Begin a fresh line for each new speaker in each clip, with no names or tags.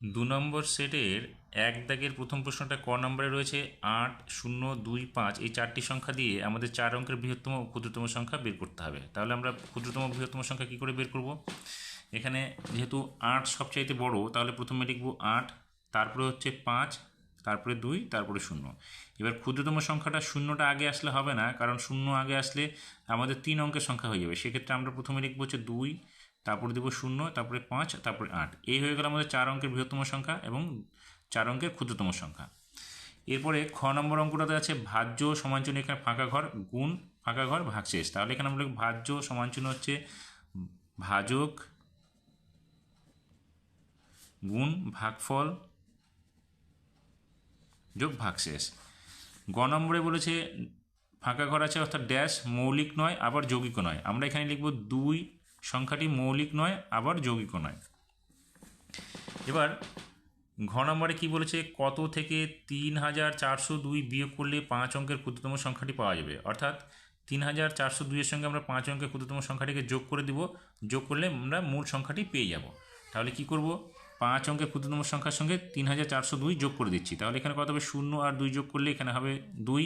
নম্বর সেটের এক দাগের প্রথম প্রশ্নটা ক নম্বরে রয়েছে 8, 0, 2, 5 এই চারটি সংখ্যা দিয়ে আমাদের 4 অঙ্কের বৃহত্তম ও ক্ষুদ্রতম সংখ্যা বের করতে হবে। তাহলে আমরা ক্ষুদ্রতম বৃহত্তম সংখ্যা কী করে বের করব? এখানে যেহেতু 8 সবচাইতে বড়, তাহলে প্রথমে লিখব 8, তারপরে হচ্ছে 5, তারপরে 2, তারপরে 0। এবার ক্ষুদ্রতম সংখ্যাটা শূন্যটা আগে আসলে হবে না, কারণ 0 আগে আসলে আমাদের 3 অঙ্কের সংখ্যা হয়ে যাবে। সেক্ষেত্রে আমরা প্রথমে লিখব হচ্ছে 2, তারপরে দেবো 0, তারপরে 5, তারপরে 8। এই হয়ে গেল আমাদের 4 অঙ্কের বৃহত্তম সংখ্যা এবং 4 অঙ্কের ক্ষুদ্রতম সংখ্যা। এরপরে খ নম্বর অঙ্কটাতে আছে ভাজ্য সমানচিহ্ন, এখানে ফাঁকা ঘর গুণ ফাঁকা ঘর ভাগশেষ। তাহলে এখানে আমরা ভাজ্য সমানচিহ্ন হচ্ছে ভাজক গুণ ভাগফল যোগ ভাগশেষ। গ নম্বরে বলেছে ফাঁকা ঘর আছে অর্থাৎ ড্যাশ মৌলিক নয় আবার যৌগিক নয়। আমরা এখানে লিখব 2 সংখ্যাটি মৌলিক নয় আবার যৌগিক নয়। এবার ঘ নম্বরে কী বলেছে, কত থেকে 3402 বিয়োগ করলে 5 অঙ্কের ক্ষুদ্রতম সংখ্যাটি পাওয়া যাবে। অর্থাৎ 3402 এর সঙ্গে আমরা 5 অঙ্কের ক্ষুদ্রতম সংখ্যাটিকে যোগ করে দিব, যোগ করলে আমরা মূল সংখ্যাটি পেয়ে যাব। তাহলে কি করব, 5 অঙ্কের ক্ষুদ্রতম সংখ্যার সঙ্গে 3402 যোগ করে দিচ্ছি। তাহলে এখানে কত হবে, 0 আর 2 যোগ করলে এখানে হবে 2,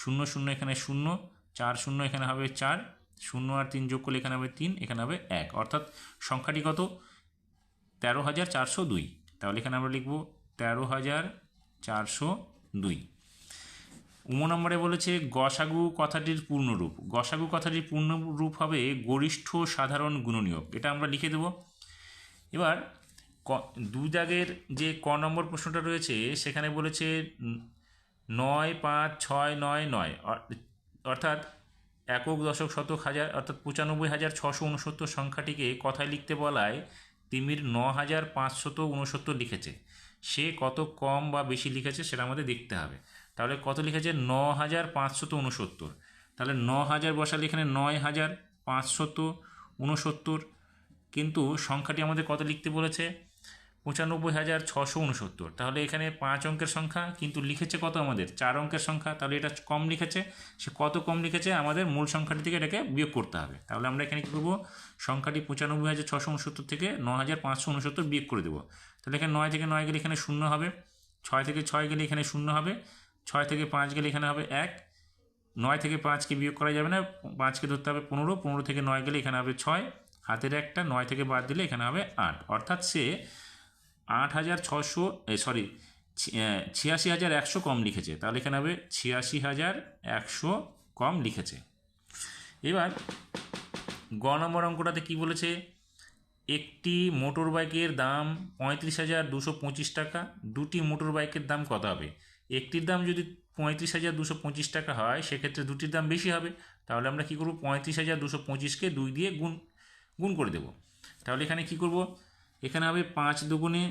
0 0 এখানে 0, 4 0 এখানে হবে 4, 0 আর 3 যোগ করলে এখানে হবে 3, এখানে হবে 1। অর্থাৎ সংখ্যাটি কত, 13,402। তাহলে এখানে আমরা লিখব 13,402। নম্বরে বলেছে গসাগু কথাটির পূর্ণরূপ। গসাগু কথাটির পূর্ণরূপ হবে গরিষ্ঠ সাধারণ গুণনীয়ক। এটা আমরা লিখে দেব। এবার দুই দাগের যে ক নম্বর প্রশ্নটা রয়েছে সেখানে বলেছে 9, 5, 6, 9, 9 অর্থাৎ একক দশক শতক হাজার অর্থাৎ 95,669 সংখ্যাটিকে কথায় লিখতে বলায় তিমির 9,569 লিখেছে। সে কত কম বা বেশি লিখেছে সেটা আমাদের দেখতে হবে। তাহলে কত লিখেছে, 9,569। তাহলে 9,000 বসালে এখানে 9,569, কিন্তু সংখ্যাটি আমাদের কত লিখতে বলেছে, 95,669। তাহলে এখানে 5 অঙ্কের সংখ্যা, কিন্তু লিখেছে কত আমাদের 4 অঙ্কের সংখ্যা। তাহলে এটা কম লিখেছে। সে কত কম লিখেছে, আমাদের মূল সংখ্যাটি থেকে এটাকে বিয়োগ করতে হবে। তাহলে আমরা এখানে কী করবো, সংখ্যাটি 95,669 থেকে 9,569 বিয়োগ করে দেবো। তাহলে এখানে 9 থেকে 9 গেলে এখানে 0 হবে, 6 থেকে 6 গেলে এখানে 0 হবে, 6 থেকে 5 গেলে এখানে হবে 1, 9 থেকে 5কে বিয়োগ করা যাবে না, 5কে ধরতে হবে 15, 15 থেকে 9 গেলে এখানে হবে 6, হাতের একটা 9 থেকে বাদ দিলে এখানে হবে 8। অর্থাৎ সে 86,100 কম লিখেছে। তাহলে এখানে হবে 86,100 কম লিখেছে। এবার গ নম্বর অঙ্কটাতে কি বলেছে, একটি মোটর বাইকের দাম 35,225 টাকা, দুটি মোটর বাইকের দাম কত হবে? একটির দাম যদি 35,225 টাকা হয়, সেক্ষেত্রে দুটির দাম বেশি হবে। তাহলে আমরা কী করব, 35,225কে 2 দিয়ে গুণ করে দেব। তাহলে এখানে কি করব, এখানে হবে 5 দুগুণে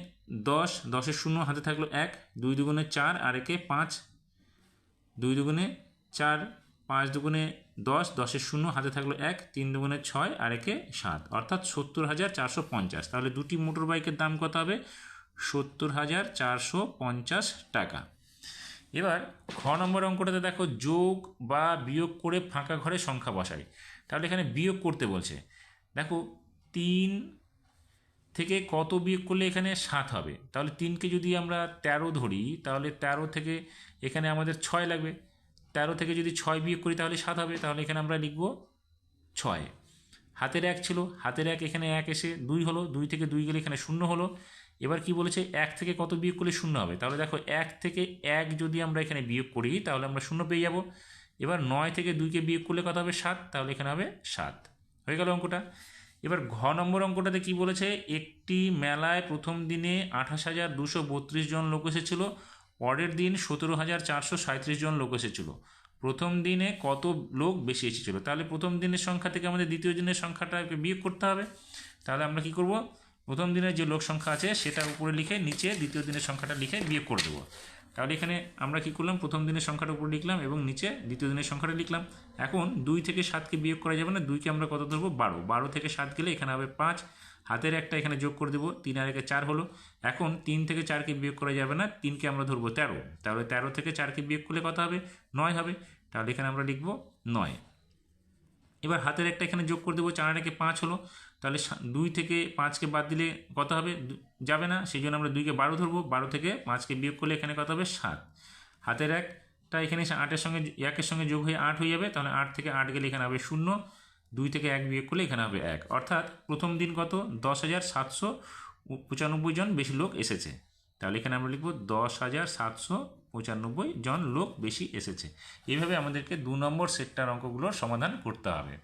10, 10-এর 0 হাতে থাকলো 1, 2 দুগুণে 4 আর একে 5, 2 দুগুণে 4, 5 দুগুণে 10, 10-এর 0 হাতে থাকলো 1, 3 দুগুণে 6 আর একে 7, অর্থাৎ 70,450। তাহলে দুটি মোটর বাইকের দাম কত হবে, 70,450 টাকা। এবার খ নম্বর অঙ্কটাতে দেখো, যোগ বা বিয়োগ করে ফাঁকা ঘরে সংখ্যা বসাই। তাহলে এখানে বিয়োগ করতে বলছে। দেখো 3 থেকে কত বিয়োগ করলে এখানে 7 হবে। তাহলে 3কে যদি আমরা 13 ধরি, তাহলে 13 থেকে এখানে আমাদের 6 লাগবে। 13 থেকে যদি 6 বিয়োগ করি তাহলে 7 হবে। তাহলে এখানে আমরা লিখব 6। হাতের 1 ছিল, হাতের 1 এখানে 1 এসে 2 হলো, 2 থেকে 2 গেলে এখানে 0 হলো। এবার কি বলেছে, 1 থেকে কত বিয়োগ করলে 0 হবে। তাহলে দেখো 1 থেকে 1 যদি আমরা এখানে বিয়োগ করি তাহলে আমরা 0 পেয়ে যাব। এবার 9 থেকে 2কে বিয়োগ করলে কত হবে, 7। তাহলে এখানে হবে 7। হয়ে গেল অঙ্কটা। এবার ঘ নম্বর অঙ্কটাতে কি বলেছে, একটি মেলায় প্রথম দিনে 28,232 জন লোক এসেছিল, পরের দিন 17,437 জন লোক এসেছিল। প্রথম দিনে কত লোক বেশি এসেছিল? তাহলে প্রথম দিনের সংখ্যা থেকে আমাদের দ্বিতীয় দিনের সংখ্যাটাকে বিয়োগ করতে হবে। তাহলে আমরা কি করব, প্রথম দিনের যে লোক সংখ্যা আছে সেটা উপরে লিখে নিচে দ্বিতীয় দিনের সংখ্যাটা লিখে বিয়োগ করে দেবো। তাহলে এখানে আমরা কি করলাম, প্রথম দিনের সংখ্যাটা উপরে লিখলাম এবং নিচে দ্বিতীয় দিনের সংখ্যাটা লিখলাম। এখন 2 থেকে 7কে বিয়োগ করা যাবে না, 2কে আমরা কত ধরবো, 12। 12 থেকে 7 গেলে এখানে হবে 5, হাতের একটা এখানে যোগ করে দেবো, 3 আর 1 4 হলো। এখন 3 থেকে 4কে বিয়োগ করা যাবে না, 3কে আমরা ধরবো 13। তাহলে 13 থেকে 4কে বিয়োগ করলে কত হবে, 9 হবে। তাহলে এখানে আমরা লিখবো 9। এবার হাতের একটা এখানে যোগ করে দেবো, 4 আর 1 5 হলো। তাহলে 2 থেকে 5কে বাদ দিলে কত হবে? যাবে না, সেই জন্য আমরা 2কে 12 ধরবো। 12 থেকে 5কে বিয়োগ করলে এখানে কত হবে? 7। হাতের একটা এখানে 8-এর সঙ্গে 1-এর সঙ্গে যোগ হয়ে 8 হয়ে যাবে, তাহলে 8 থেকে 8 গেলে এখানে হবে 0। 2 থেকে 1 বিয়োগ করলে এখানে হবে 1। অর্থাৎ প্রথম দিন কত? 10,795 জন বেশি লোক এসেছে। তাহলে এখানে আমরা লিখব 10,795 জন লোক বেশি এসেছে। এইভাবে আমাদেরকে 2 নম্বর সেক্টর অঙ্কগুলোর সমাধান করতে হবে।